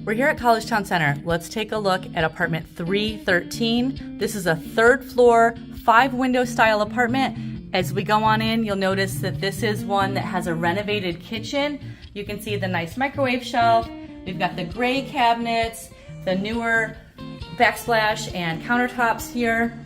We're here at Collegetown Center. Let's take a look at apartment 313. This is a third floor, 5-window style apartment. As we go on in, you'll notice that this is one that has a renovated kitchen. You can see the nice microwave shelf. We've got the gray cabinets, the newer backsplash and countertops here.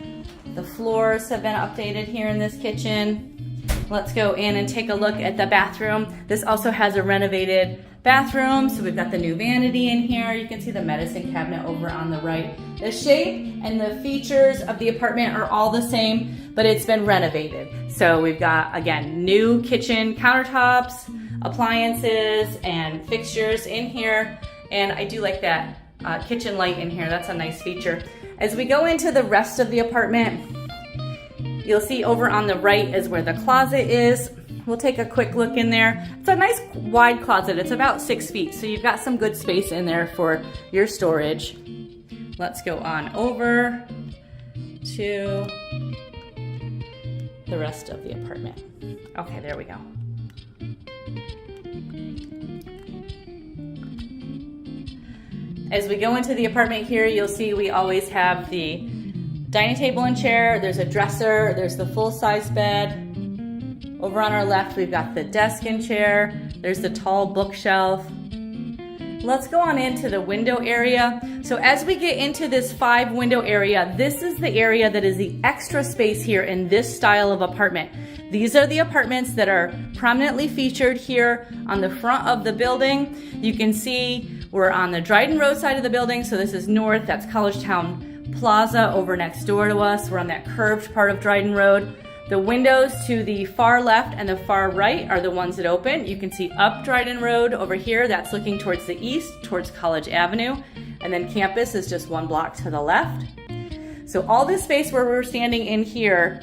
The floors have been updated here in this kitchen. Let's go in and take a look at the bathroom. This also has a renovated bathroom, so we've got the new vanity in here. You can see the medicine cabinet over on the right. The shape and the features of the apartment are all the same, but it's been renovated. So we've got, again, new kitchen countertops, appliances, and fixtures in here. And I do like that kitchen light in here. That's a nice feature. As we go into the rest of the apartment, you'll see over on the right is where the closet is. We'll take a quick look in there. It's a nice wide closet. It's about 6 feet, so you've got some good space in there for your storage. Let's go on over to the rest of the apartment. Okay, there we go. As we go into the apartment here, you'll see we always have the dining table and chair. There's a dresser. There's the full-size bed. Over on our left, we've got the desk and chair. There's the tall bookshelf. Let's go on into the window area. So as we get into this 5-window area, this is the area that is the extra space here in this style of apartment. These are the apartments that are prominently featured here on the front of the building. You can see we're on the Dryden Road side of the building, so this is north. That's Collegetown Plaza over next door to us. We're on that curved part of Dryden Road. The windows to the far left and the far right are the ones that open. You can see up Dryden Road over here. That's looking towards the east, towards College Avenue. And then campus is just 1 block to the left. So all this space where we're standing in here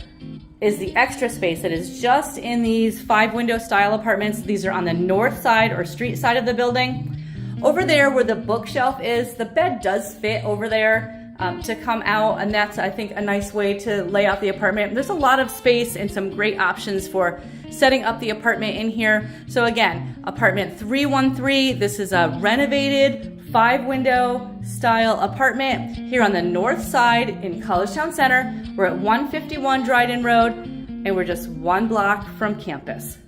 is the extra space that is just in these 5-window style apartments. These are on the north side or street side of the building. Over there where the bookshelf is, the bed does fit over there. To come out, and that's, I think, a nice way to lay out the apartment. There's a lot of space and some great options for setting up the apartment in here. So again, apartment 313, this is a renovated 5-window style apartment here on the north side in Collegetown Center. We're at 151 Dryden Road, and we're just 1 block from campus.